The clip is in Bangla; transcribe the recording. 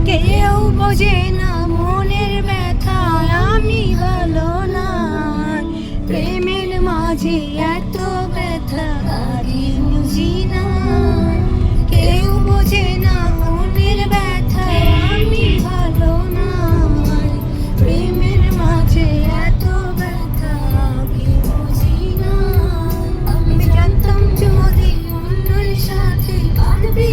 কেউ বোঝে না মনের ব্যথা, আমি ভালো না। প্রেমের মাঝে এত ব্যথা আগে বুঝি না। কেউ বোঝে না মনের ব্যথা, আমি ভালো না। প্রেমের মাঝে এত ব্যথা আগে বুঝি না। আমি জানতাম যদি অন্যের সাথে পারবি